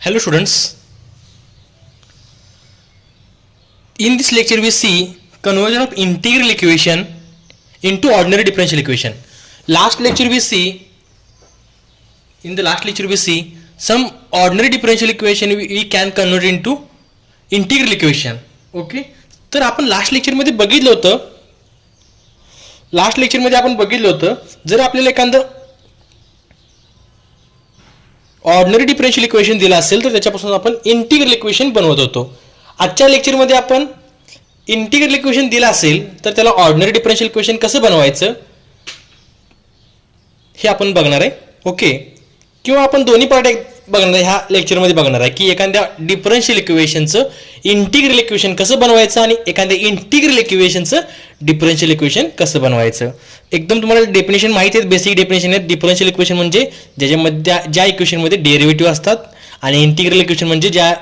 Hello students, in this lecture we see conversion of integral equation into ordinary differential equation. Last lecture we see some ordinary differential equation we can convert into integral equation. Okay, तर आपण last लेक्चरमध्ये बघितलं होतं जर आपल्याला एखादं ordinary differential equation दिला असेल तर त्याच्यापासून आपण इंटिग्रल इक्वेशन बनवत होतो. आजच्या लेक्चरमध्ये आपण इंटिग्रल इक्वेशन दिला असेल तर त्याला ऑर्डिनरी डिफरन्शियल इक्वेशन कसं बनवायचं हे आपण बघणार आहे. ओके, किंवा आपण दोन्ही पार्ट बघणार आहे ह्या लेक्चरमध्ये बघणार आहे की एखाद्या डिफरन्शियल इक्वेशनचं इंटिग्रल इक्वेशन कसं बनवायचं आणि एखाद्या इंटिग्रल इक्वेशनचं डिफरन्शियल इक्वेशन कसं बनवायचं. एकदम तुम्हाला डेफिनेशन माहिती आहेत, बेसिक डेफिनेशन आहेत. डिफरन्शियल इक्वेशन म्हणजे ज्याच्यामध्ये ज्या इक्वेशनमध्ये डेरिव्हेटिव्ह असतात आणि इंटिग्रल इक्वेशन म्हणजे ज्या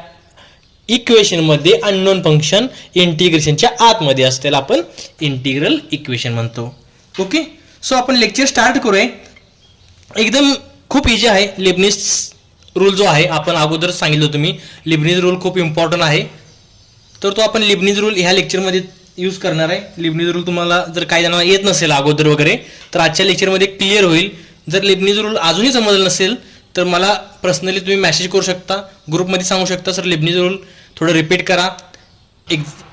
इक्वेशनमध्ये अननोन फंक्शन इंटिग्रेशनच्या आतमध्ये असते त्याला आपण इंटिग्रल इक्वेशन म्हणतो. ओके, सो आपण लेक्चर स्टार्ट करूया. एकदम खूप इझी आहे. लिबनिझ रूल जो आहे आपण अगोदर सांगितलं होतं मी, लिबनिझ रूल खूप इम्पॉर्टंट आहे. तर तो आपण लिबनिझ रूल ह्या लेक्चरमध्ये यूज करणार आहे. लिबनिझ रूल तुम्हाला जर काही जणांना येत नसेल अगोदर वगैरे तर आजच्या लेक्चरमध्ये क्लिअर होईल. जर लिबनिझ रूल अजूनही समजलं नसेल तर मला पर्सनली तुम्ही मेसेज करू शकता, ग्रुपमध्ये सांगू शकता सर लिबनिझ रूल थोडं रिपीट करा.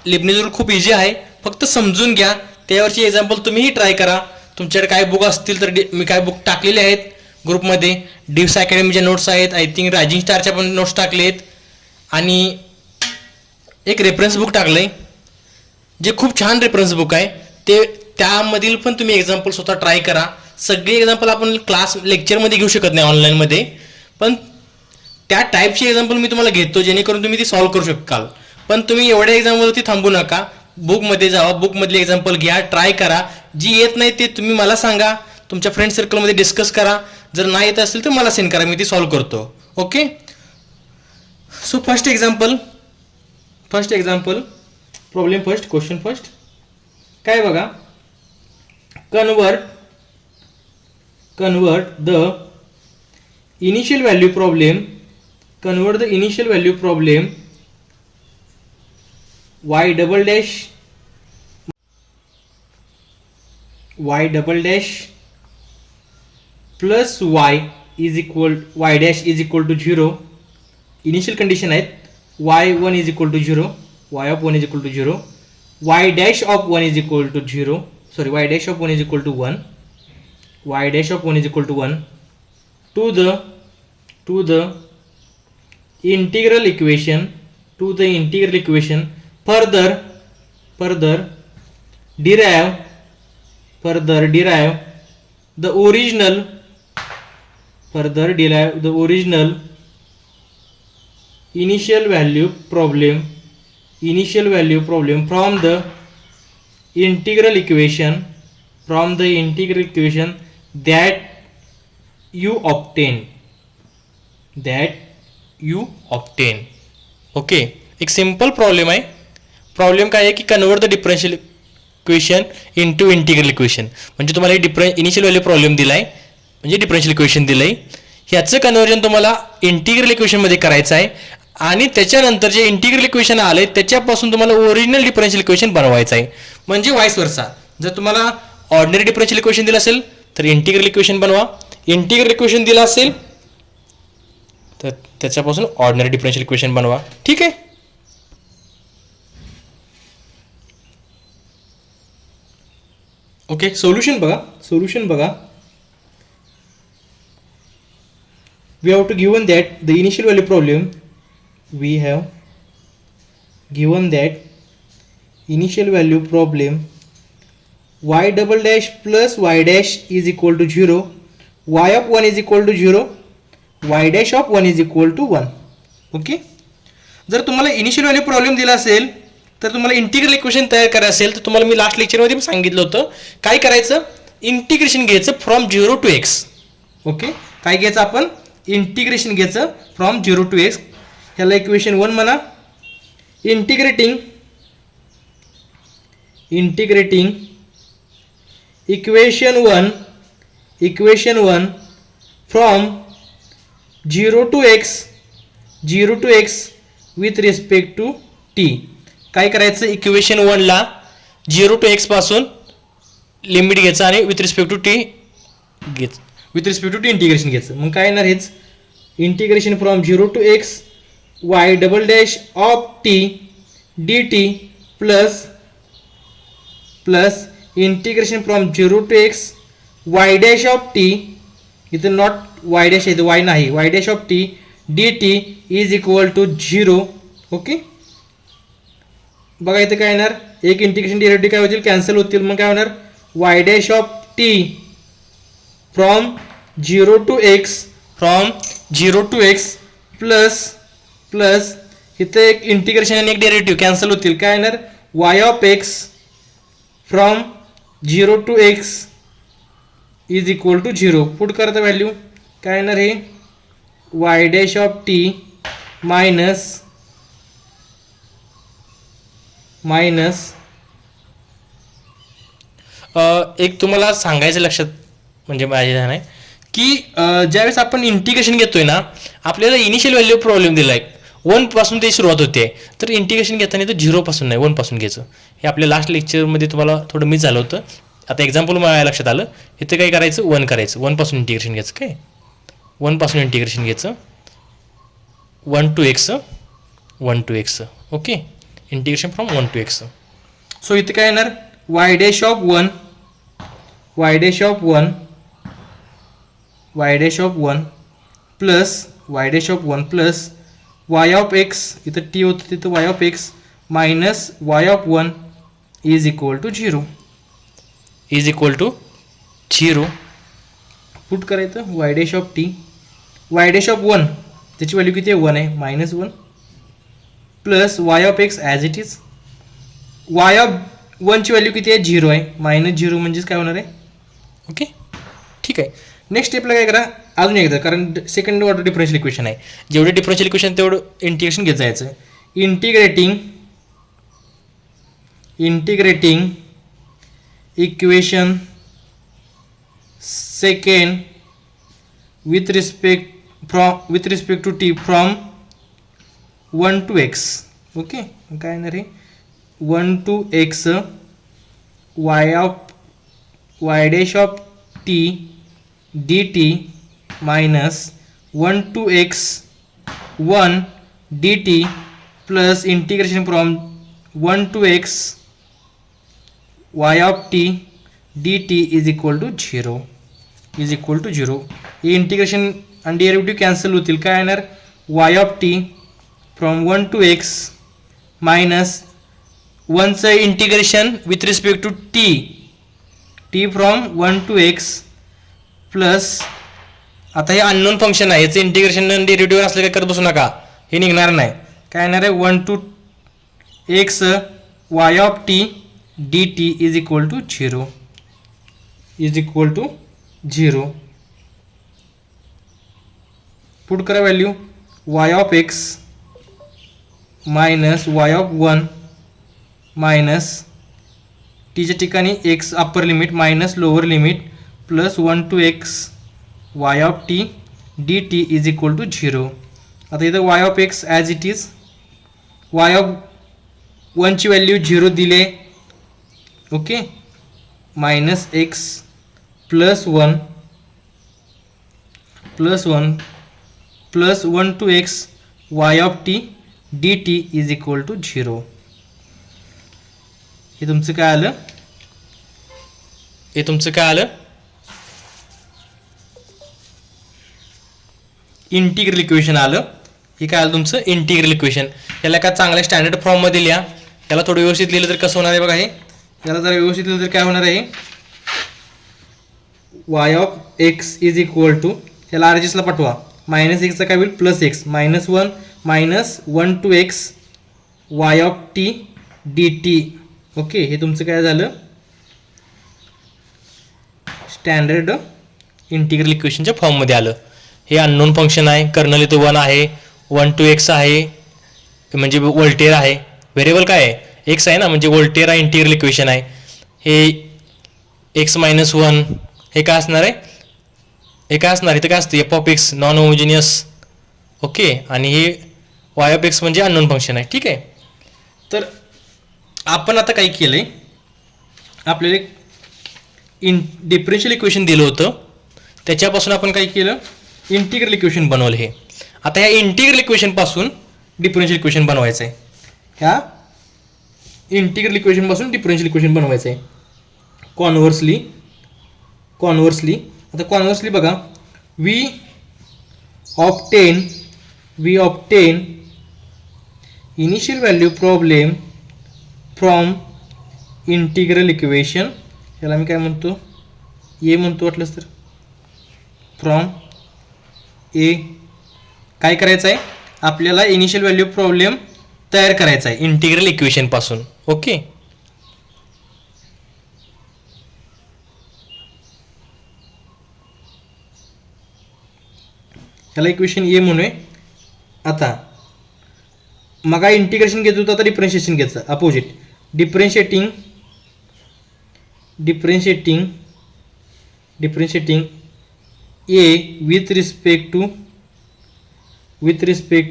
लिबनिझ रूल खूप इझी आहे, फक्त समजून घ्या. त्यावरची एक्झाम्पल तुम्हीही ट्राय करा. तुमच्याकडे काय बुक असतील तर मी काय बुक टाकलेले आहेत ग्रुपमध्ये. डिव्स अकॅडमीच्या नोट्स आहेत, आय थिंक रायझिंग स्टारच्या पण नोट्स टाकले आहेत आणि एक रेफरन्स बुक टाकलं आहे जे खूप छान रेफरन्स बुक आहे. ते त्यामधील पण तुम्ही एक्झाम्पल स्वतः ट्राय करा. सगळे एक्झाम्पल आपण क्लास लेक्चरमध्ये घेऊ शकत नाही ऑनलाईनमध्ये, पण त्या टाईपची एक्झाम्पल मी तुम्हाला घेतो जेणेकरून तुम्ही ती सॉल्व्ह करू शकाल. पण तुम्ही एवढ्या एक्झामवरती थांबू नका, बुकमध्ये जावा, बुकमधले एक्झाम्पल घ्या, ट्राय करा. जी येत नाही ते तुम्ही मला सांगा, तुमच्या फ्रेंड सर्कलमध्ये डिस्कस करा. जर नाही येत असेल तर मला सेंड करा, मी ती सॉल्व्ह करतो. Okay, so first example problem first, question first. काय बघा, convert the initial value problem y double dash plus y dash is equal to 0. Initial condition आहेत y1 is equal to 0, y of 1 is equal to 0, y dash of 1 is equal to 0, sorry, y dash of 1 is equal to 1, y dash of 1 is equal to 1 to the integral equation further derive the original initial value problem from the integral equation that you obtain. Okay, एक simple problem आहे. Problem काय आहे की convert the differential equation into integral equation. म्हणजे तुम्हाला initial value problem दिलाय म्हणजे differential equation दिलंय. ह्याचं कन्वर्जन तुम्हाला इंटिग्रल इक्वेशनमध्ये करायचं आहे आणि त्याच्यानंतर जे इंटिग्रल इक्वेशन आलंय त्याच्यापासून तुम्हाला ओरिजिनल डिफरन्शियल इक्वेशन बनवायचं आहे. म्हणजे वाईस वर्सा. जर तुम्हाला ऑर्डिनरी डिफरन्शियल इक्वेशन दिलं असेल तर इंटिग्रल इक्वेशन बनवा, इंटिग्रल इक्वेशन दिलं असेल तर त्याच्यापासून ऑर्डिनरी डिफरन्शियल इक्वेशन बनवा. ठीक आहे. ओके, सोल्युशन बघा. We have to given that the initial value problem y double dash plus y dash is equal to 0, y of 1 is equal to 0, y dash of 1 is equal to 1. Okay, जर तुम्हाला initial value problem दिला असेल तर तुम्हाला integral equation तयार करायचं असेल तर तुम्हाला मी लास्ट लेक्चरमध्ये सांगितलं होतं काय करायचं, इंटिग्रेशन घ्यायचं फ्रॉम 0 to x. ओके, काय घ्यायचं आपण, इंटिग्रेशन घ्यायचं फ्रॉम 0 to x. ह्याला इक्वेशन 1 म्हणा. Integrating equation 1 from 0 to x 0 to x with respect to t. काय करायचं, इक्वेशन 1ला 0 to x पासून लिमिट घ्यायचं आणि विथ रिस्पेक्ट टू टी घ्यायचं, with respect to t integration घ्यायचं. मग काय येणार, हेच integration from 0 to x y double dash of t d t plus integration from 0 to x y dash of t, इथं नॉट y डॅश आहे, y नाही, y dash of t d t is equal to 0. Okay, बघा इथं काय येणार, एक integration derivative काय होतील, कॅन्सल होतील. मग काय होणार, y dash of t from 0 to x plus इथं एक इंटिग्रेशन आणि एक डेरिव्हेटिव्ह कॅन्सल होतील. काय येणार, y of x from 0 to x is equal to 0. Put करता व्हॅल्यू काय येणार, हे y dash of t minus एक तुम्हाला सांगायचं लक्षात म्हणजे माझ्या नाही की ज्यावेळेस आपण इंटिग्रेशन घेतोय ना, आपल्याला इनिशियल व्हॅल्यू प्रॉब्लेम दिला आहे, 1 पासून ते सुरुवात होते. तर इंटिग्रेशन घेताना तर 0 पासून नाही 1 पासून घ्यायचं. हे आपल्या लास्ट लेक्चरमध्ये तुम्हाला थोडं मिस झालं होतं. आता एक्झाम्पल मला लक्षात आलं, इथे काय करायचं, 1 करायचं, 1 पासून इंटिग्रेशन घ्यायचं. काय 1 पासून इंटिग्रेशन घ्यायचं, 1 to x. Okay, integration from 1 to x. So इथे काय येणार, y dash of 1 plus y of x, इथं t होतं तिथं y of x minus y of 1 is equal to 0. Put करायचं y dash of t, y dash of 1 त्याची value किती आहे, 1 आहे, minus 1 plus y of x as it is, y of 1 ची value किती आहे, 0 आहे, मायनस 0 म्हणजेच काय होणार आहे. ओके, ठीक आहे. नेक्स्ट स्टेपला काय करा, अजून एकदा, कारण सेकंड ऑर्डर डिफरन्शियल इक्वेशन आहे, जेवढे डिफरन्शियल इक्वेशन तेवढं इंटिग्रेशन घेत जायचं. Integrating equation second with respect to t from 1 to x. Okay, काय येणार आहे, 1 to x y dash of t d t minus 1 to x 1 d t plus integration from 1 to x y of t d t is equal to 0. हे integration आणि derivative cancel होतील. काय येणार, y of t from 1 to x minus 1चं integration with respect to t from 1 to x plus, आता हे unknown function आहे, याचं इंटिग्रेशन आणि डेरिव्हेटिव्ह असलं काय करत बसू नका, हे निघणार नाही. काय येणार आहे, 1 to x y of t d t is equal to 0. Put करा value y of x minus y of 1 minus टीच्या ठिकाणी x upper limit minus lower limit plus 1 to x y of t d t is equal to 0. आता इथं y of x as it is, y of 1 ची value 0 दिले. Okay, minus x plus 1 plus 1 to x y of t d t is equal to 0. हे तुमचं काय आलं, integral equation आलं. हे काय आलं तुमचं इंटिग्रल इक्वेशन. याला काय चांगल्या स्टँडर्ड फॉर्ममध्ये लिहा. याला थोडं व्यवस्थित लिहिलं तर कसं होणार आहे बघा. हे याला जर व्यवस्थित लिहिलं तर काय होणार आहे, y of x is equal to, याला आर एच एसला पाठवा, मायनस एक्सचा काय होईल plus x minus 1 to x y of t d t. Okay, हे तुमचं काय झालं स्टँडर्ड इंटिग्रल इक्वेशनच्या फॉर्ममध्ये आलं. हे अननोन फंक्शन आहे, कर्नल इथं 1 आहे, 1 to x आहे, म्हणजे व्होल्टेअर आहे. व्हेरिएबल काय आहे, एक्स आहे ना, म्हणजे व्होल्टेअर आहे, इंटिग्रल इक्वेशन आहे. हे x मायनस 1 हे काय असणार आहे, हे काय असणार, इथं काय असतं F of x non homogeneous. Okay, आणि हे वाय ऑफ एक्स म्हणजे अननोन फंक्शन आहे. ठीक आहे. तर आपण आता काय केलं आहे, आपल्याला एक डिफरन्शियल इक्वेशन दिलं होतं, त्याच्यापासून आपण काय केलं, इंटिग्रल इक्वेशन बनवलं. हे आता ह्या इंटिग्रल इक्वेशनपासून डिफरन्शियल इक्वेशन बनवायचं आहे. ह्या इंटिग्रल इक्वेशनपासून डिफरन्शियल इक्वेशन बनवायचं आहे. कॉन्व्हर्सली आता कॉन्व्हर्सली बघा, we obtain initial value problem from integral equation. याला मी काय म्हणतो, ए म्हणतो वाटलंच तर. फ्रॉम ए काय करायचं आहे, आपल्याला इनिशियल व्हॅल्यू प्रॉब्लेम तयार करायचा आहे इंटिग्रल इक्वेशनपासून. ओके. ह्याला इक्वेशन ए म्हणूया. आता मग इंटिग्रेशन घेत होतं, आता डिफरन्शिएशन घ्यायचं opposite. Differentiating A with respect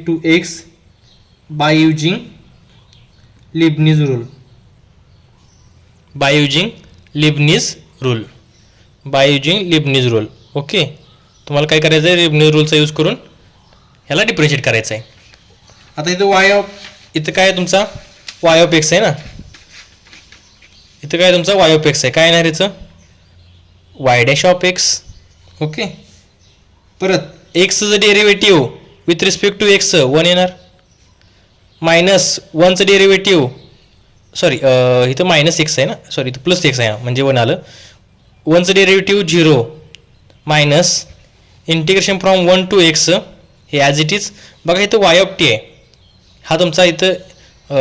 to x by using Leibniz rule. Okay. तुम्हाला काय करायचं आहे, लिबनिज रूलचा यूज करून ह्याला डिफरन्शिएट करायचं आहे. आता इथं काय तुमचा वाय ऑफ एक्स आहे ना, इथं काय तुमचा वाय ऑफ एक्स आहे. काय येणार याचं, y dash of x. Okay. परत एक्सचं derivative with respect to x 1 येणार, मायनस 1चं डेरिव्हेटिव्ह, सॉरी इथं मायनस एक्स आहे ना, सॉरी इथं प्लस एक्स आहे म्हणजे 1 आलं. 1चं derivative 0 minus integration from 1 to x हे ॲज इट इज. बघा इथं वाय ऑफ टी आहे, हा तुमचा इथं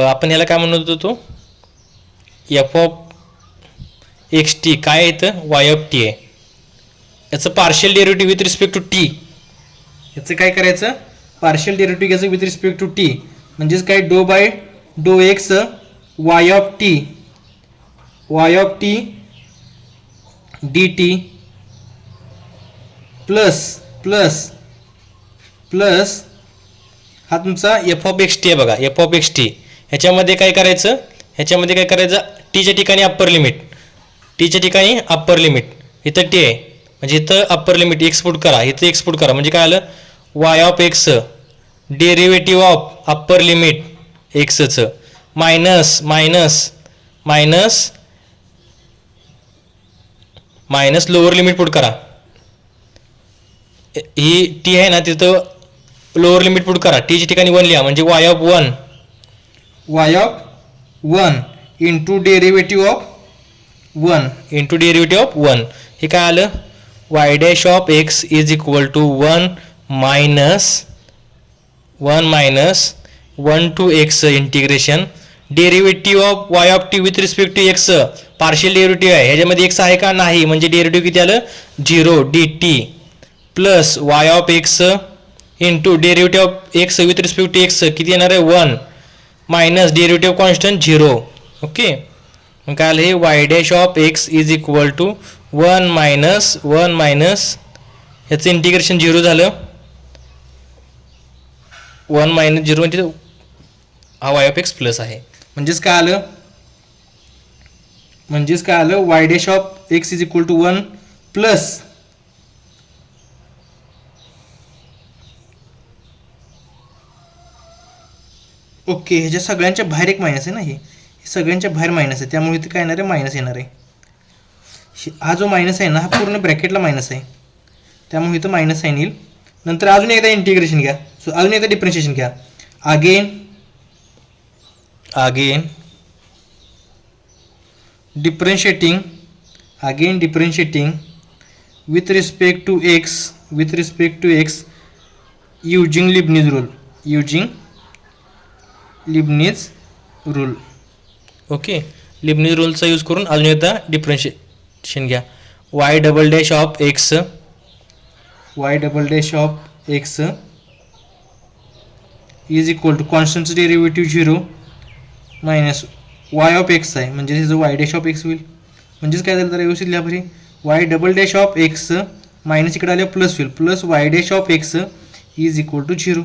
आपण ह्याला काय म्हणत होतो, एफ ऑफ एक्स टी. काय इथं वाय ऑफ टी आहे, याचं partial derivative with respect to t. याचं काय करायचं, पार्शियल डेरिव्हेटिव्ह घ्यायचं विथ रिस्पेक्ट टू टी. म्हणजेच काय, do by do x y of t d t plus हा तुमचा एफ ऑफ एक्स टी आहे. बघा एफ ऑफ एक्स टी, ह्याच्यामध्ये काय करायचं, टीच्या ठिकाणी अप्पर लिमिट, इथं टी आहे म्हणजे इथं अप्पर लिमिट एक्सपोर्ट करा, इथं एक्सपोर्ट करा. म्हणजे काय आलं, y of x derivative of upper limit एक्सचं मायनस लोअर लिमिट पुट करा. ही टी आहे ना, तिथं लोअर लिमिट पुट करा, टीच्या ठिकाणी 1 लिहा. म्हणजे y of 1 into derivative of 1. हे काय आलं, y dash of x is equal to 1 minus 1 to x integration derivative of y of t with respect to x. Partial derivative आहे, ह्याच्यामध्ये एक्स आहे का, नाही. म्हणजे डेरिव्हेटिव्ह किती आलं, 0 d t plus y of x into derivative of x with respect to x किती येणार आहे, 1 मायनस डेरिव्हेटिव्ह कॉन्स्टंट 0. ओके. मग काय आलं, हे y dash of x is equal to 1 minus ह्याचं इंटिग्रेशन 0 झालं, 1 मायनस 0 म्हणजे हा वाय ऑफ एक्स प्लस आहे. म्हणजेच काय आलं, y dash of x is equal to 1 plus okay. ह्याच्या सगळ्यांच्या बाहेर एक मायनस आहे ना, हे सगळ्यांच्या बाहेर मायनस आहे, त्यामुळे इथे काय येणार आहे, मायनस येणार आहे. हा जो मायनस आहे ना, हा पूर्ण ब्रॅकेटला मायनस आहे, त्यामुळे इथं मायनस साईन येईल. नंतर अजून एकदा इंटिग्रेशन घ्या, अजून एकदा डिफरन्शिएशन घ्या. Again differentiating with respect to x using Leibniz rule. Okay. Leibniz रूलचा यूज करून अजून एकदा डिफरन्शिएशन घ्या. Y double dash of x is equal to कॉन्स्टंटचं derivative 0 minus y of x आहे, म्हणजे त्याचं वाय डॅश ऑफ एक्स होईल. म्हणजेच काय झालं, तर व्यवस्थित लिहा बरी. Y double dash of x minus इकडे आल्या प्लस होईल, plus y dash of x is equal to 0.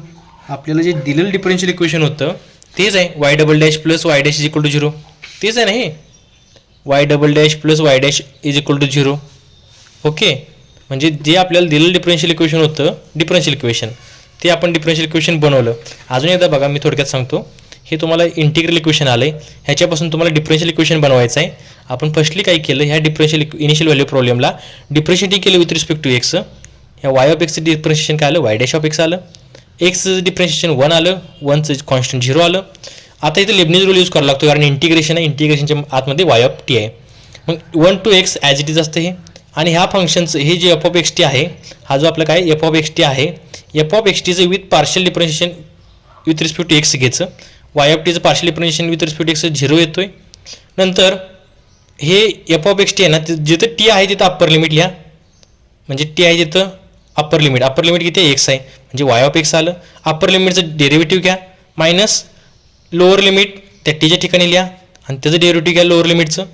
आपल्याला जे दिलेलं डिफरन्शियल इक्वेशन होतं तेच आहे y double dash plus y dash is equal to zero. तेच आहे ना हे y double dash plus y dash is equal to zero. Okay, म्हणजे जे आपल्याला दिलेलं डिफरन्शियल इक्वेशन होतं डिफरन्शियल इक्वेशन ते आपण डिफरन्शियल इक्वेशन बनवलं. अजून एकदा बघा, मी थोडक्यात सांगतो. हे तुम्हाला इंटिग्रल इक्वेशन आलं आहे, ह्याच्यापासून तुम्हाला डिफरन्शियल इक्वेशन बनवायचं आहे. आपण फर्स्टली काय केलं, ह्या डिफरन्शियल इनिशियल व्हॅल्यू प्रॉब्लेमला डिफरन्शिएटिंग केलं विथ रिस्पेक्ट टू एक्स. ह्या वाय ऑफ एक्सचं डिफरन्शिएशन काय आलं, वाय डॅश ऑफ एक्स आलं. एक्सचं डिफरन्शिएशन 1 आलं, 1चं कॉन्स्टंट 0 आलं. आता इथे लेबनिज रूल यूज करावा लागतो कारण इंटिग्रेशन आहे, इंटिग्रेशनच्या आतमध्ये वाय ऑफ टी आहे. मग 1 to x as it is असतं हे. आणि ह्या फंक्शनचं हे जे एफ ऑफ एक्स टी आहे, हा जो आपला काय एफ ऑफ एक्स टी आहे, एफ ऑफ एक्स टीचं with partial differentiation with respect to x घ्यायचं. वाय ऑफ टीचं partial differentiation with respect to x 0 येतोय. नंतर हे एफ ऑफ एक्स टी आहे ना, जिथं टी आहे तिथं अप्पर लिमिट लिहा. म्हणजे टी आहे तिथं अप्पर लिमिट किती आहे, एक्स आहे, म्हणजे वाय ऑफ एक्स आलं. अप्पर लिमिटचं डेरिव्हेटिव्ह घ्या मायनस लोअर लिमिट त्या टीच्या ठिकाणी लिहा आणि त्याचं डेरिव्हेटिव्ह घ्या लोअर लिमिटचं.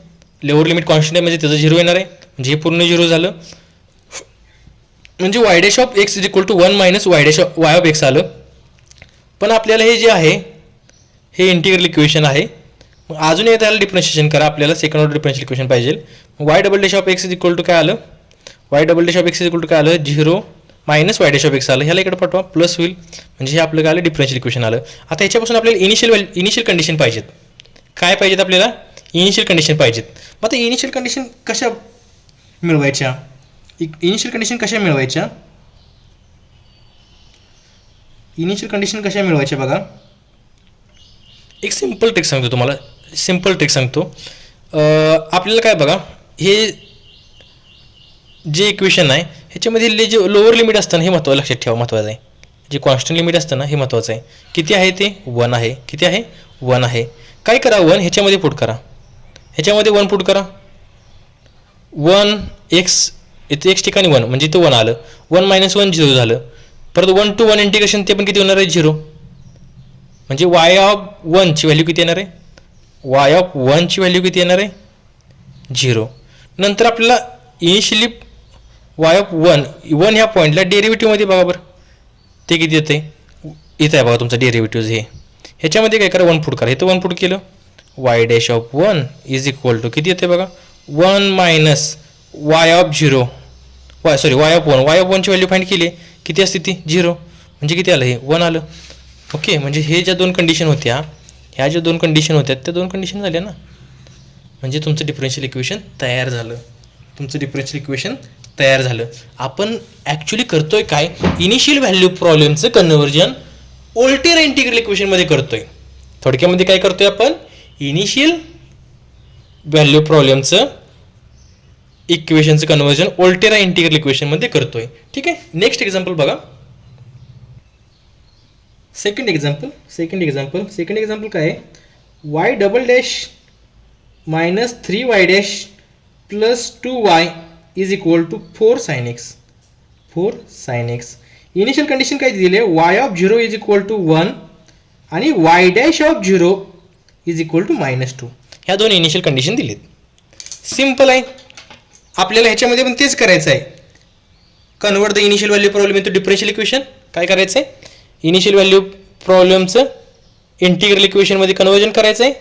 लोअर लिमिट कॉन्स्टंट आहे म्हणजे त्याचं 0 येणार आहे, म्हणजे हे पूर्ण 0 झालं. म्हणजे y dash of x is equal to 1 minus y of x आलं. पण आपल्याला हे जे आहे हे इंटिग्रल इक्वेशन आहे. मग अजून एक त्याला डिफरन्शिएशन करा, आपल्याला सेकंड ऑर्डर डिफरन्शियल इक्वेशन पाहिजे. Y double dash of x is equal to काय आलं, y double dash of x is equal to काय आलं, 0 minus y dash of x आलं. ह्याला इकडे पाठवा, प्लस होईल, म्हणजे हे आपलं काय आलं डिफरन्शियल इक्वेशन आलं. आता ह्याच्यापासून आपल्याला इनिशियल कंडिशन पाहिजेत. काय पाहिजेत आपल्याला, इनिशियल कंडिशन पाहिजेत. मग आता इनिशियल कंडिशन कशा मिळवायच्या, इनिशियल कंडिशन कशा मिळवायच्या, इनिशियल कंडिशन कशा मिळवायच्या बघा. एक सिम्पल ट्रिक सांगतो तुम्हाला, सिम्पल ट्रिक सांगतो. आपल्याला काय बघा, हे जे इक्वेशन आहे ह्याच्यामध्ये जे लोअर लिमिट असतं ना हे लक्षात ठेवा, महत्त्वाचं आहे. जे कॉन्स्टंट लिमिट असतं ना हे महत्त्वाचं आहे. किती आहे ते 1 आहे. किती आहे 1 आहे. काय करा, 1 ह्याच्यामध्ये पुट करा, ह्याच्यामध्ये 1 पुट करा. 1 एक्स इथे एक्स ठिकाणी 1 म्हणजे इथं 1 आलं. 1 मायनस 1 0 झालं. परत 1 to 1 इंटिग्रेशन ते पण किती होणार आहे 0. म्हणजे वाय ऑफ 1 ची व्हॅल्यू किती येणार आहे, वाय ऑफ 1 ची व्हॅल्यू किती येणार आहे 0. नंतर आपल्याला इनिशियली वाय ऑफ 1 ह्या पॉईंटला डेरिव्हेटिव्हमध्ये बघा बरं ते किती येते, इथं आहे बघा तुमचं डेरिव्हेटिव्ह हे. ह्याच्यामध्ये काय करा 1 पुट करा, इथं 1 पुट केलं. Y dash of 1 is equal to किती येते बघा 1 minus y of 0 y of 1. Y of 1 ची व्हॅल्यू फाइंड केली, किती असते ती 0, म्हणजे किती आलं हे 1 आलं. ओके, म्हणजे हे ज्या 2 कंडिशन होत्या, ह्या ज्या 2 कंडिशन होत्या त्या 2 कंडिशन झाल्या ना, म्हणजे तुमचं डिफरन्शियल इक्वेशन तयार झालं. तुमचं डिफरन्शियल इक्वेशन तयार झालं. आपण ॲक्च्युली करतोय काय, इनिशियल व्हॅल्यू प्रॉब्लेमचं कन्व्हर्जन ओल्टेरा इंटिग्रल इक्वेशनमध्ये करतोय. थोडक्यामध्ये काय करतोय आपण, इनिशियल व्हॅल्यू प्रॉब्लेमचं इक्वेशनचं कन्व्हर्जन ओल्टेरा इंटिग्रल इक्वेशनमध्ये करतोय. ठीक आहे, नेक्स्ट एक्झाम्पल बघा. सेकंड एक्झाम्पल काय आहे, y double dash minus 3y dash plus 2y is equal to 4 sin x. Initial condition काय दिली आहे, y of 0 is equal to 1 आणि y dash of 0 is equal to -2. ह्या 2 इनिशियल कंडिशन दिलीत. Simple आहे. आपल्याला ह्याच्यामध्ये पण तेच करायचं आहे, convert the initial value problem into differential equation. काय करायचं आहे, इनिशियल व्हॅल्यू प्रॉब्लेमचं इंटिग्रल इक्वेशनमध्ये कन्वर्जन करायचं आहे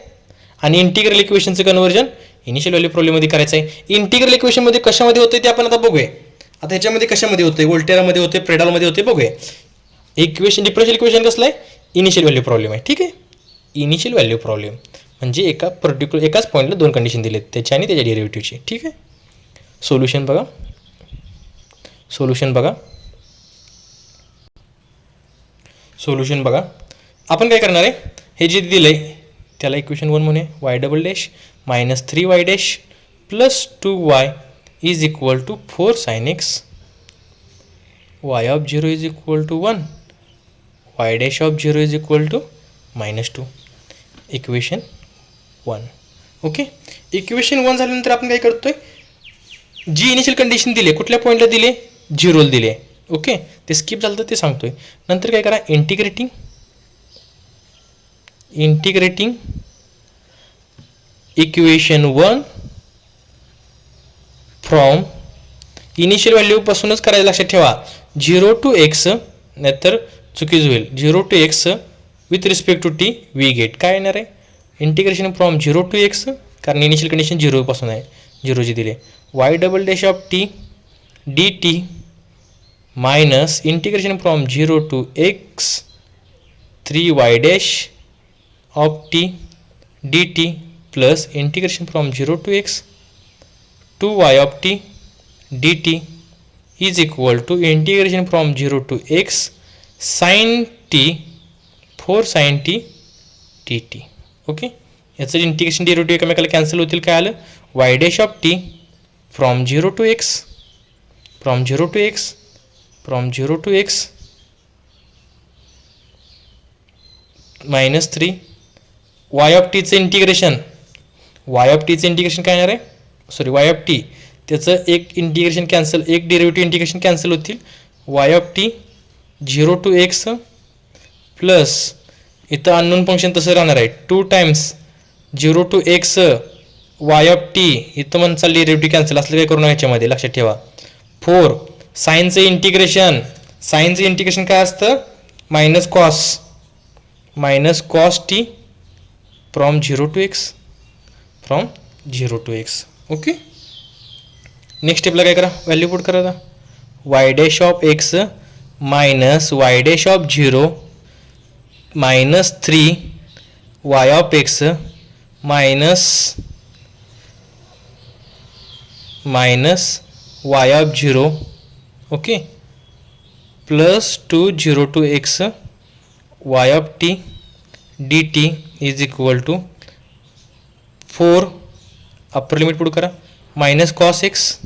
आणि इंटिग्रल इक्वेशनचं कन्वर्जन इनिशियल व्हॅल्यू प्रॉब्लेममध्ये करायचं आहे. इंटिग्रल इक्वेशनमध्ये कशामध्ये होते ते आपण आता बघूया. आता ह्याच्यामध्ये कशामध्ये होते, वोल्टेरामध्ये होते, प्रेडॉलमध्ये होते, बघूया. इक्वेशन डिफरन्शियल इक्वेशन कसलं आहे, इनिशियल व्हॅल्यू प्रॉब्लेम आहे. ठीक आहे, इनिशियल व्हॅल्यू प्रॉब्लेम म्हणजे एकाच पॉईंटला 2 कंडिशन दिलेत, त्याच्या आणि त्याच्या डेरिव्हेटिव्हची. ठीक आहे, सोल्युशन बघा. आपण काय करणार आहे, हे जे दिलं आहे त्याला इक्वेशन 1 म्हणूया. Y double dash minus 3y dash plus 2y is equal to 4 sin x. Y of 0 is equal to 1, y dash of 0 is equal to -2. Equation 1. Okay, equation 1 झाल्यानंतर आपण काय करतोय, जी इनिशियल कंडिशन दिली कुठल्या पॉईंटला दिले, 0 दिले. ओके, ते स्किप झालं तर ते सांगतोय. नंतर काय करा, इंटिग्रेटिंग इक्वेशन 1 फ्रॉम इनिशियल व्हॅल्यूपासूनच करायचं, लक्षात ठेवा. 0 to x नाहीतर चुकीचं होईल. 0 to x with respect to t we get काय येणार आहे, इंटिग्रेशन फ्रॉम 0 to x, कारण इनिशियल कंडिशन 0 पासून आहे, 0 जी दिली. Y double dash of t d t minus integration from 0 to x 3y dash of t d t plus integration from 0 to x 2y of t d t is equal to integration from 0 to x sine t 4 sine T T T. Okay, याचं integration derivative एकमेकाला cancel होतील. काय आलं, y dash of t from 0 to x from 0 to x from 0 to x minus 3 y of टीचं integration, Y of टीचं integration काय येणार आहे, सॉरी वाय ऑफ टी त्याचं एक इंटिग्रेशन कॅन्सल, एक डेरिव्हेटिव्ह इंटिग्रेशन कॅन्सल होतील. Y of T 0 to x plus इथं अननोन फंक्शन तसं राहणार आहे 2 times 0 to x y of t, इथं म्हणचा डेरिव्हेटिव्ह कॅन्सल असलं काय करू नये, ह्याच्यामध्ये लक्षात ठेवा. 4 सायन्सचं इंटिग्रेशन, सायन्सचं इंटिग्रेशन काय असतं, minus cos t from 0 to x from 0 to x. Okay, next स्टेपला काय करा, व्हॅल्यू पुट करा. आता y dash of x minus y dash of 0 minus 3 y of x minus y of 0 okay plus 2 0 to x y of t d t is equal to 4 upper limit put करा minus cos x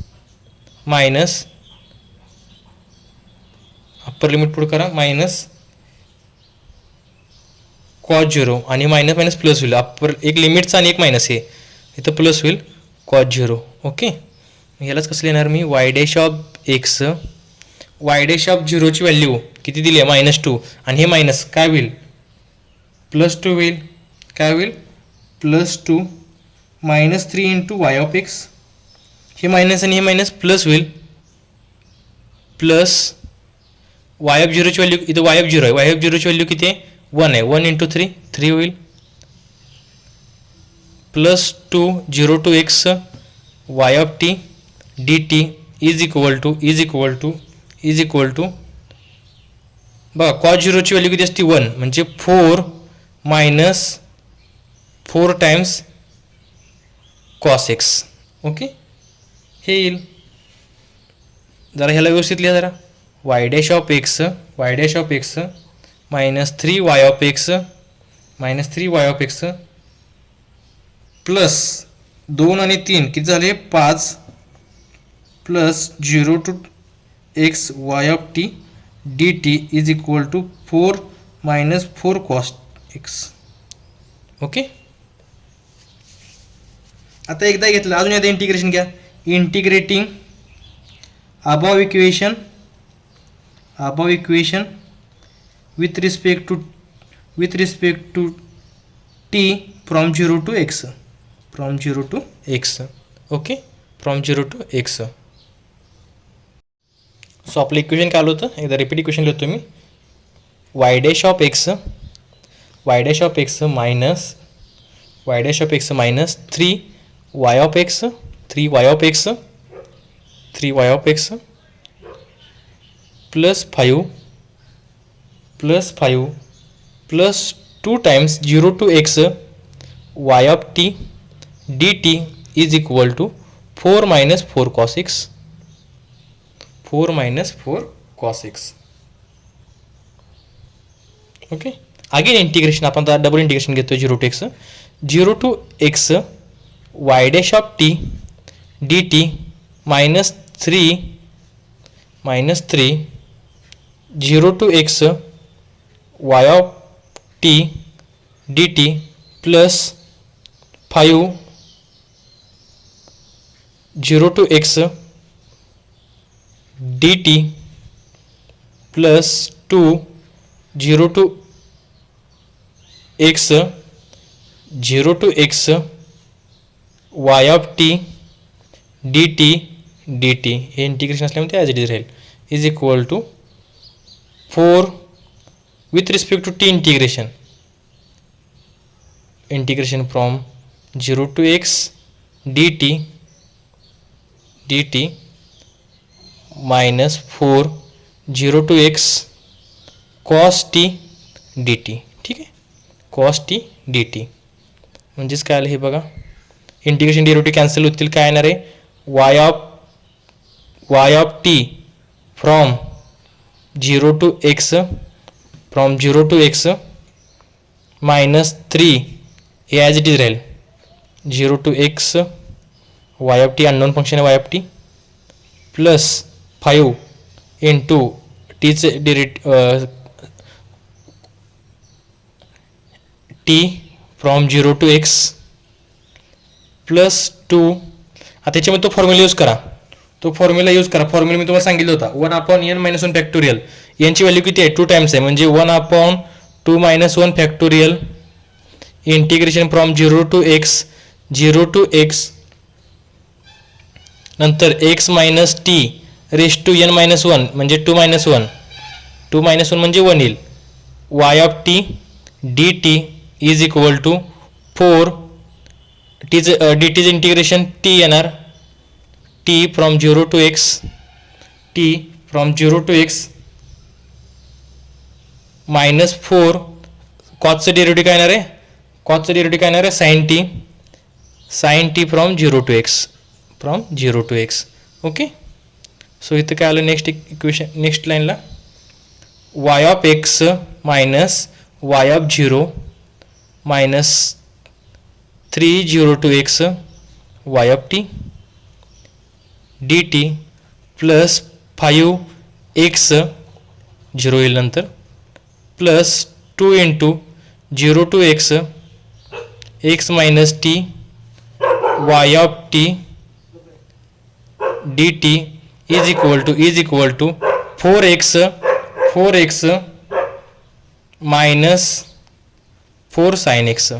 minus upper limit put करा minus cos 0 आणि minus minus plus होईल. Upper एक लिमिटचा आणि एक minus आहे, इथं plus होईल कॉस 0. ओके, यालाच कसं लिहिणार मी, y dash of x, y dash of 0ची व्हॅल्यू किती दिली आहे -2 आणि हे मायनस काय होईल +2 होईल. काय होईल +2 -3 इंटू वाय ऑफ एक्स, हे मायनस आणि हे मायनस प्लस होईल प्लस वाय ऑफ 0ची व्हॅल्यू, इथं वाय ऑफ 0 आहे, वाय ऑफ 0ची व्हॅल्यू किती आहे 1 आहे, 1 इंटू 3 होईल plus 2 0 to x y of t d t is equal to बघा कॉस 0ची व्हॅल्यू किती असते 1 म्हणजे 4 minus 4 times cos x. Okay, हे येईल. जरा ह्याला व्यवस्थित लिहा जरा, y dash of x -3 y of x plus 2 आणि 3 किती झाले 5 plus 0 to x y of t d t is equal to 4 - 4 cos x. Okay, आता एकदा घेतलं, अजून एकदा इंटिग्रेशन घ्या. Integrating above equation with respect to t from 0 to x okay from 0 to x. So आपलं इक्वेशन काय आलं होतं, एकदा रिपीट इक्वेशन लिहितो मी. Y dash of x minus 3 y of x plus 5 plus 2 times 0 to x y of t d t is equal to 4 - 4 cos x. Okay, again integration आपण आता double integration घेतो 0 to x y dash of t d t minus 3 0 to x y of t d t plus 5 0 to x d t plus 2 0 to x y of t d t हे integration असल्यामुळे ते as it is राहील is equal to 4 with respect to t integration from 0 to x dt minus 4 0 to x cos t dt. ठीक आहे, cos t dt म्हणजेच काय आलं हे बघा, इंटिग्रेशन डेरिव्हेटिव्ह कॅन्सल होतील. काय येणार आहे, y of t from 0 to x minus 3 हे ॲज इट इज राहील. 0 to x y of t unknown function आहे y of t plus 5 into टीचे t from 0 to x plus 2. आता त्याच्यामध्ये तो फॉर्म्युला यूज करा, फॉर्म्युला मी तुम्हाला सांगितलं होता 1/n - 1 फॅक्टोरियल. यांची व्हॅल्यू किती आहे, 2 टाइम्स आहे, म्हणजे 1/2 - 1 factorial integration from 0 to x नंतर x minus t raise to n - 1 म्हणजे 2 - 1 म्हणजे 1 येईल. y of t d t is equal to 4 d टीचं इंटिग्रेशन टी येणार, t from 0 to x minus 4 कॉसचं डेरिव्हेटिव्ह काय येणार आहे, sine t from 0 to x. Okay, so इथं काय आलं नेक्स्ट इक्वेशन, नेक्स्ट लाईनला y of x minus y of 0 minus 3 0 to x y of t d t plus 5x 0 येईल नंतर plus 2 into 0 to x minus t y of t d t is equal to 4x minus 4 sine x.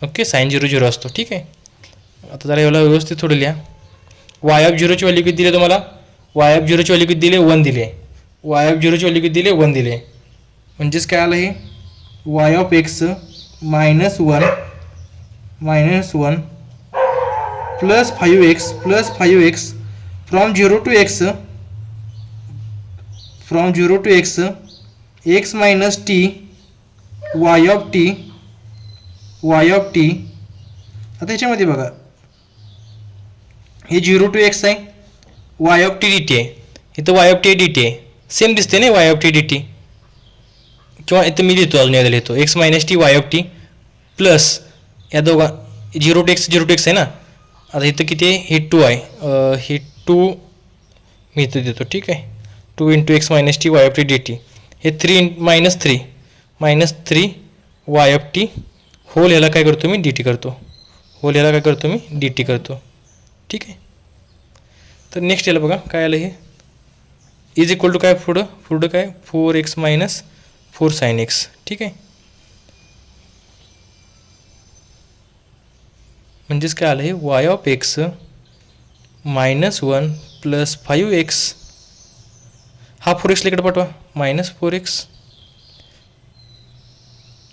Okay, sine 0 0 असतो. ठीक आहे, आता जरा एवढा व्यवस्थित थोडं लिहा. y ऑफ 0ची व्हॅल्यू किती दिली तुम्हाला, y ऑफ 0ची व्हॅल्यू किती दिली, 1 दिली आहे. y ऑफ 0ची व्हॅल्यू किती दिली, 1 दिली आहे. म्हणजेच काय आलं हे, y of x minus 1 plus 5x from 0 to x minus t y of T. आता याच्यामध्ये बघा हे 0 to x आहे, y of t d T आहे, इथं y of t d T आहे, सेम दिसते ना y of t d T. किंवा इथं मी लिहितो, अजून याला लिहितो x minus t y of t plus या दोघा 0 to x आहे ना. आता इथं किती आहे, हे 2 आहे, हे 2 मी इथं देतो. ठीक आहे, 2 into x minus t y of t d t, हे 3 minus 3 y of t whole ह्याला काय करतो मी डी टी करतो. ठीक आहे, तर नेक्स्ट याला बघा काय आलं, हे इज इक्वल टू काय पुढं काय 4x मायनस 4 साइन x. ठीक आहे, म्हणजेच काय आलं हे y of x minus 1 plus 5x, हा 4x इकडे पाठवा, मायनस 4x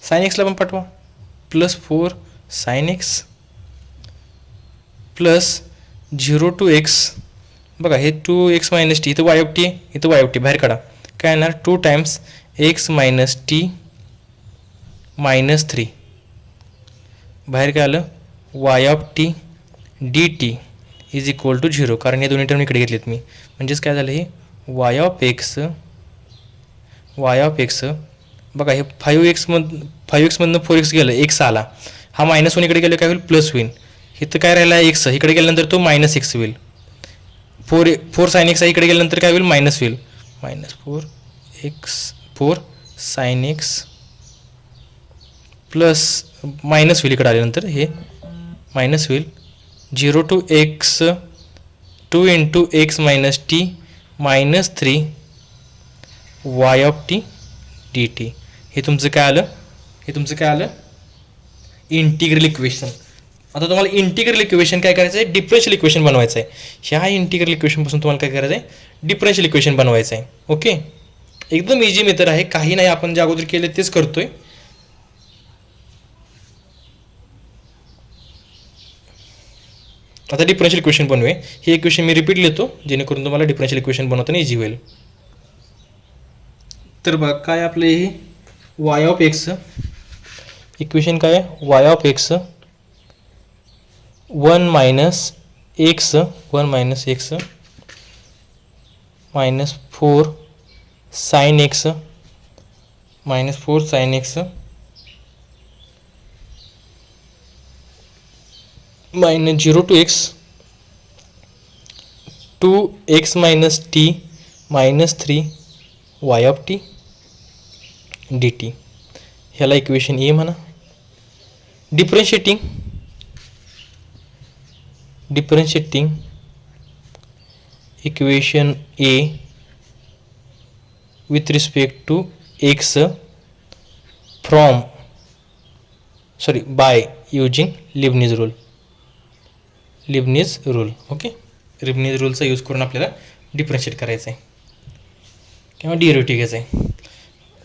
साइन x ला पण पाठवा, plus 4 sine x plus 0 to x. बघा हे 2x मायनस टी, इथं y ऑफ टी, इथं y ऑफ टी बाहेर काढा, काय येणार 2 times x minus t minus 3 बाहेर काय आलं, y of t d t is equal to 0, कारण हे दोन्ही टर्म इकडे घेतलेत मी. म्हणजेच काय झालं, हे y ऑफ x बघा हे 5x मधनं 4x गेलं, x आला, हा मायनस 1 इकडे गेलं काय होईल, प्लस होईल. इथं काय राहिला x, इकडे गेल्यानंतर तो मायनस x होईल. 4 साइन x इकडे गेल्यानंतर काय होईल, मायनस होईल, minus 4 sine x plus minus होईल, इकडे आल्यानंतर हे मायनस होईल. 0 to x 2 into x minus t minus 3 y of t d t. हे तुमचं काय आलं, इंटिग्रल इक्वेशन. आता तुम्हाला इंटिग्रल इक्वेशन काय करायचं आहे, डिफरन्शियल इक्वेशन बनवायचं आहे. ह्या इंटिग्रल इक्वेशनपासून तुम्हाला काय करायचं आहे, डिफरन्शियल इक्वेशन बनवायचं आहे. ओके, एकदम इझी मेथड आहे, काही नाही, आपण जे अगोदर केले तेच करतोय. आता डिफरन्शियल इक्वेशन बनवूया. हे इक्वेशन मी रिपीट लिहितो जेणेकरून तुम्हाला डिफरन्शियल इक्वेशन बनवताना इझी होईल. तर बघा काय आपलं हे वाय ऑफ एक्स इक्वेशन काय आहे, y of x 1 minus x minus 4 sine x minus 0 to x 2x minus t minus 3 y of t d t. ह्याला इक्वेशन ए म्हणा. Differentiating equation A with respect to x by using Leibniz rule. ओके, Leibniz रूलचा use करून आपल्याला differentiate करायचं आहे किंवा derivative घ्यायचं आहे.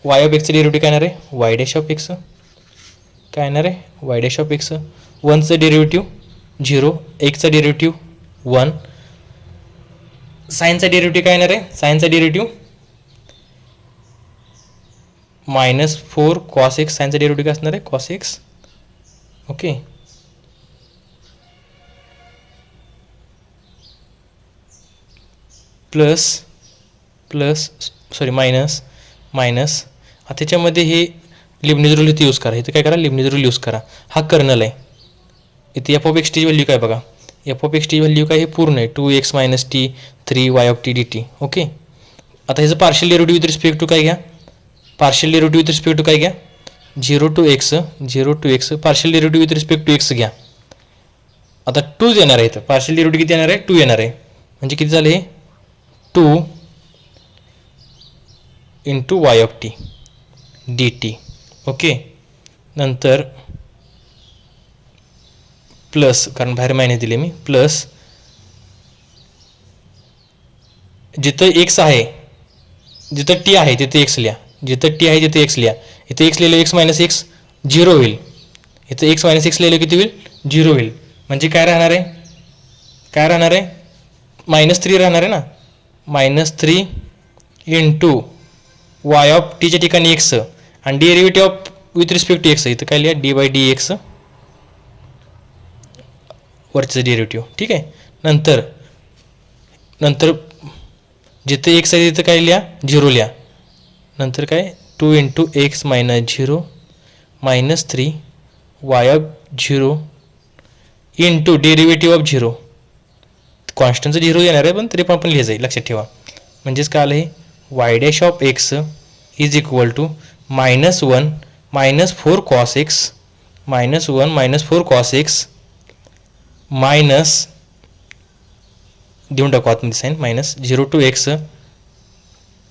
वाय ऑफ एक्सचं डेरिव्हेटिव्ह काय येणार आहे, वाय डॅश ऑफ एक्स काय येणार आहे, वाय डॅश ऑफ एक्स. 1चं डेरिव्हेटिव्ह 0, एक्सचा डेरिव्हेटिव्ह 1, साईनचा डेरिव्हेटिव्ह काय येणार आहे, साईनचा डेरिव्हेटिव्ह मायनस 4 कॉस एक्स, साईनचा डेरिव्हेटिव्ह काय असणार आहे, कॉस एक्स. ओके, मायनस आता त्याच्यामध्ये हे लिबनिझ रूल इथे यूज करा. इथे काय करा, लिबनिझ रूल यूज करा. हा कर्नल आहे. इथे एफ ऑफ एक्स टीची व्हॅल्यू काय बघा, f of x t value काय, हे पूर्ण आहे 2x minus t 3 y of t d t. Okay, आता ह्याचं partial derivative with respect to काय घ्या, partial derivative with respect to काय घ्या, 0 to x partial derivative with respect to x घ्या. आता 2 येणार आहे, इथं पार्शियल डेरिव्हेटिव्ह किती येणार आहे, 2 येणार आहे. म्हणजे किती झाले, 2 into y of t d t. Okay, नंतर प्लस, कारण बाहेर मायनस दिले मी, प्लस जिथं एक्स आहे, जिथं टी आहे तिथे एक्स लिहा, जिथं टी आहे तिथे एक्स लिहा. इथे एक्स लिहिलं, एक्स मायनस एक्स 0 होईल. इथं एक्स मायनस एक्स लिहिलं किती होईल, 0 होईल. म्हणजे काय राहणार आहे, -3 राहणार आहे ना, -3 इंटू वाय ऑफ टीच्या ठिकाणी एक्स आणि derivative of with respect to x, इथं काय लिहा, डी बाय डी एक्स वरचं डेरिव्हेटिव्ह. ठीक आहे, नंतर जिथे एक्स आहे तिथं काय लिहा, 0 लिहा. नंतर काय, 2 into x minus 0 -3 y of 0 into derivative of 0. कॉन्स्टंटचं 0 येणार आहे, पण तरी पण आपण लिहायचं आहे, लक्षात ठेवा. म्हणजेच काय आलं, हे y dash of x is equal to -1 -4 cos x minus देऊन टाकू आतमध्ये sine, minus 0 to x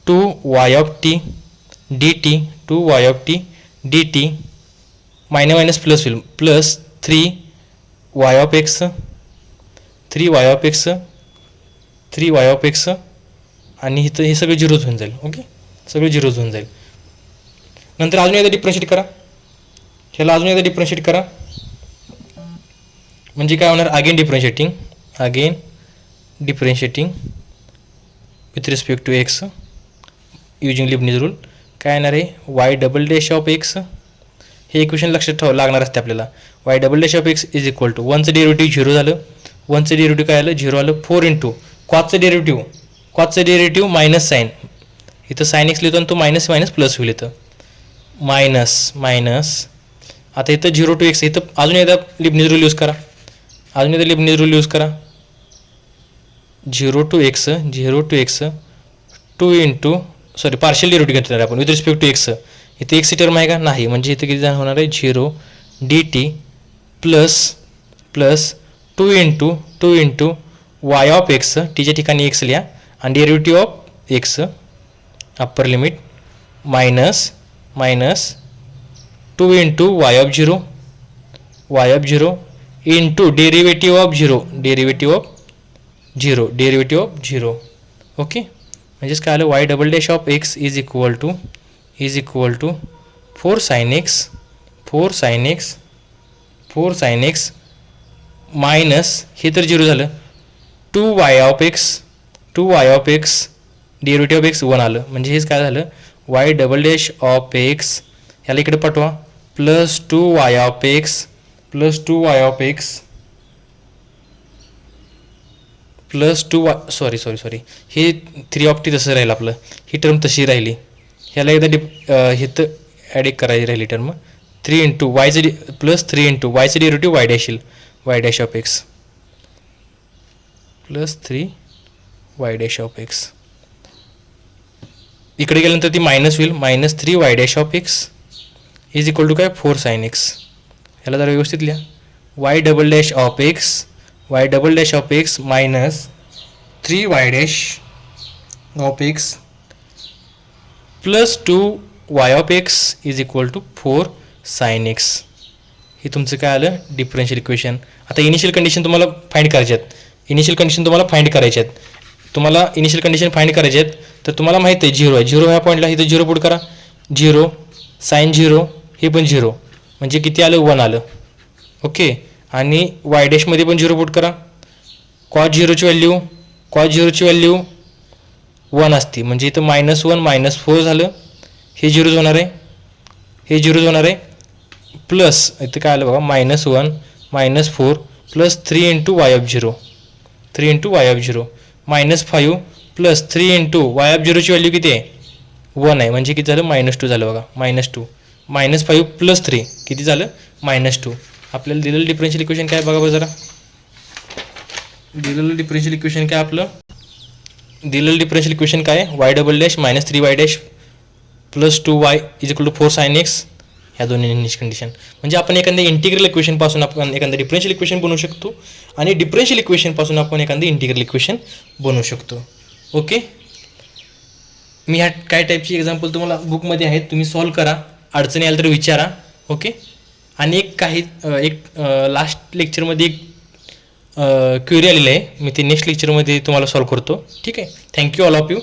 2 y of t d t minus plus होईल, प्लस 3 वाय ऑफ एक्स आणि इथं हे सगळं 0 होऊन जाईल. ओके, सगळं 0 होऊन जाईल. नंतर अजून एकदा डिफरन्शिएट करा, ह्याला अजून एकदा डिफरन्शिएट करा. म्हणजे काय होणार, again differentiating with respect to x using Leibniz rule. काय येणार आहे, y double dash of x, हे इक्वेशन लक्षात ठेवावं लागणार असते आपल्याला. Y double dash of x is equal to 1चं डेरिव्हेटिव्ह 0 झालं, 1चं डेरिव्हेटिव्ह काय आलं, 0 आलं. 4 इंटू कॉसचं डेरिव्हेटिव्ह मायनस साईन, इथं साईन एक्स लिहितो आणि तो मायनस प्लस होईल. इथं मायनस आता इथं 0 टू एक्स, इथं अजून एकदा लिबनिझ रूल यूज करा, 0 to x 2 into partial derivative घेतलेला आपण विथ रिस्पेक्ट टू एक्स. इथे एक्स टर्म आहे का, नाही. म्हणजे इथे किती होणार आहे, 0 d t plus 2 into y of x, टीच्या ठिकाणी एक्स लिहा आणि derivative of x upper limit minus 2 into y of 0 into derivative of 0. Okay, म्हणजेच काय आलं, y double dash of x is equal to 4 sine x minus हे तर 0 झालं, 2 y of x derivative of x 1 आलं. म्हणजे हेच काय झालं, Y double dash of x ह्याला इकडे पाठवा plus 2 y of x plus 2 sorry हे 3 ऑफ टी तसं राहिलं आपलं, ही टर्म तशी राहिली. ह्याला एकदा हे तर ॲड एक करायची राहिली टर्म 3 इंटू वायचं प्लस 3 इंटू वायचं डेरिव्हेटिव्ह वाय डॅश येईल, y dash of x plus 3 y dash of x. इकडे गेल्यानंतर ती मायनस होईल, minus 3 y dash of x is equal to काय 4 साइन एक्स. ह्याला जरा व्यवस्थित लिहा, y double dash of x minus 3 y dash of x plus 2 y of x is equal to 4 sine x. हे तुमचं काय आलं, डिफरन्शियल इक्वेशन. आता इनिशियल कंडिशन तुम्हाला फाइंड करायचे आहेत, तुम्हाला इनिशियल कंडिशन फाइंड करायचे आहेत. तर तुम्हाला माहिती आहे 0 आहे, 0 ह्या पॉईंटला इथं 0 पुट करा, 0 साइन 0 हे पण 0 म्हणजे किती आलं, 1 आलं. ओके, आणि वाय डॅशमध्ये पण 0 पुट करा, कॉस झिरोची व्हॅल्यू 1 असते, म्हणजे इथं -1 -4 झालं, हे 0 होणार आहे, प्लस इथं काय आलं बघा -1 -4 plus 3 into y of 0 -5 plus 3 into y of 0ची व्हॅल्यू किती आहे, 1 आहे, म्हणजे किती झालं, -2 झालं बघा, -2 -5 प्लस 3 किती झालं, -2. आपल्याला दिलेलं डिफरन्शियल इक्वेशन काय बघा बरं जरा, दिलेलं डिफरन्शियल इक्वेशन काय, y double dash -3 y dash plus 2 y is equal to 4 sine x. ह्या दोन्ही इनिशियल कंडिशन. म्हणजे आपण एखाद्या इंटिग्रल इक्वेशनपासून आपण एखादं डिफरन्शियल इक्वेशन बनवू शकतो, आणि डिफरन्शियल इक्वेशनपासून आपण एखादं इंटिग्रल इक्वेशन बनवू शकतो. ओके, मी ह्या काय टाईपची एक्झाम्पल तुम्हाला बुकमध्ये आहेत, तुम्ही सॉल्व करा, अडचणी आल्या तर विचारा. ओके, आणि एक लास्ट लेक्चरमध्ये एक क्वेरी आलेली आहे, मी ते नेक्स्ट लेक्चरमध्ये तुम्हाला सॉल्व करतो. ठीक आहे, थँक्यू ऑल ऑफ यू.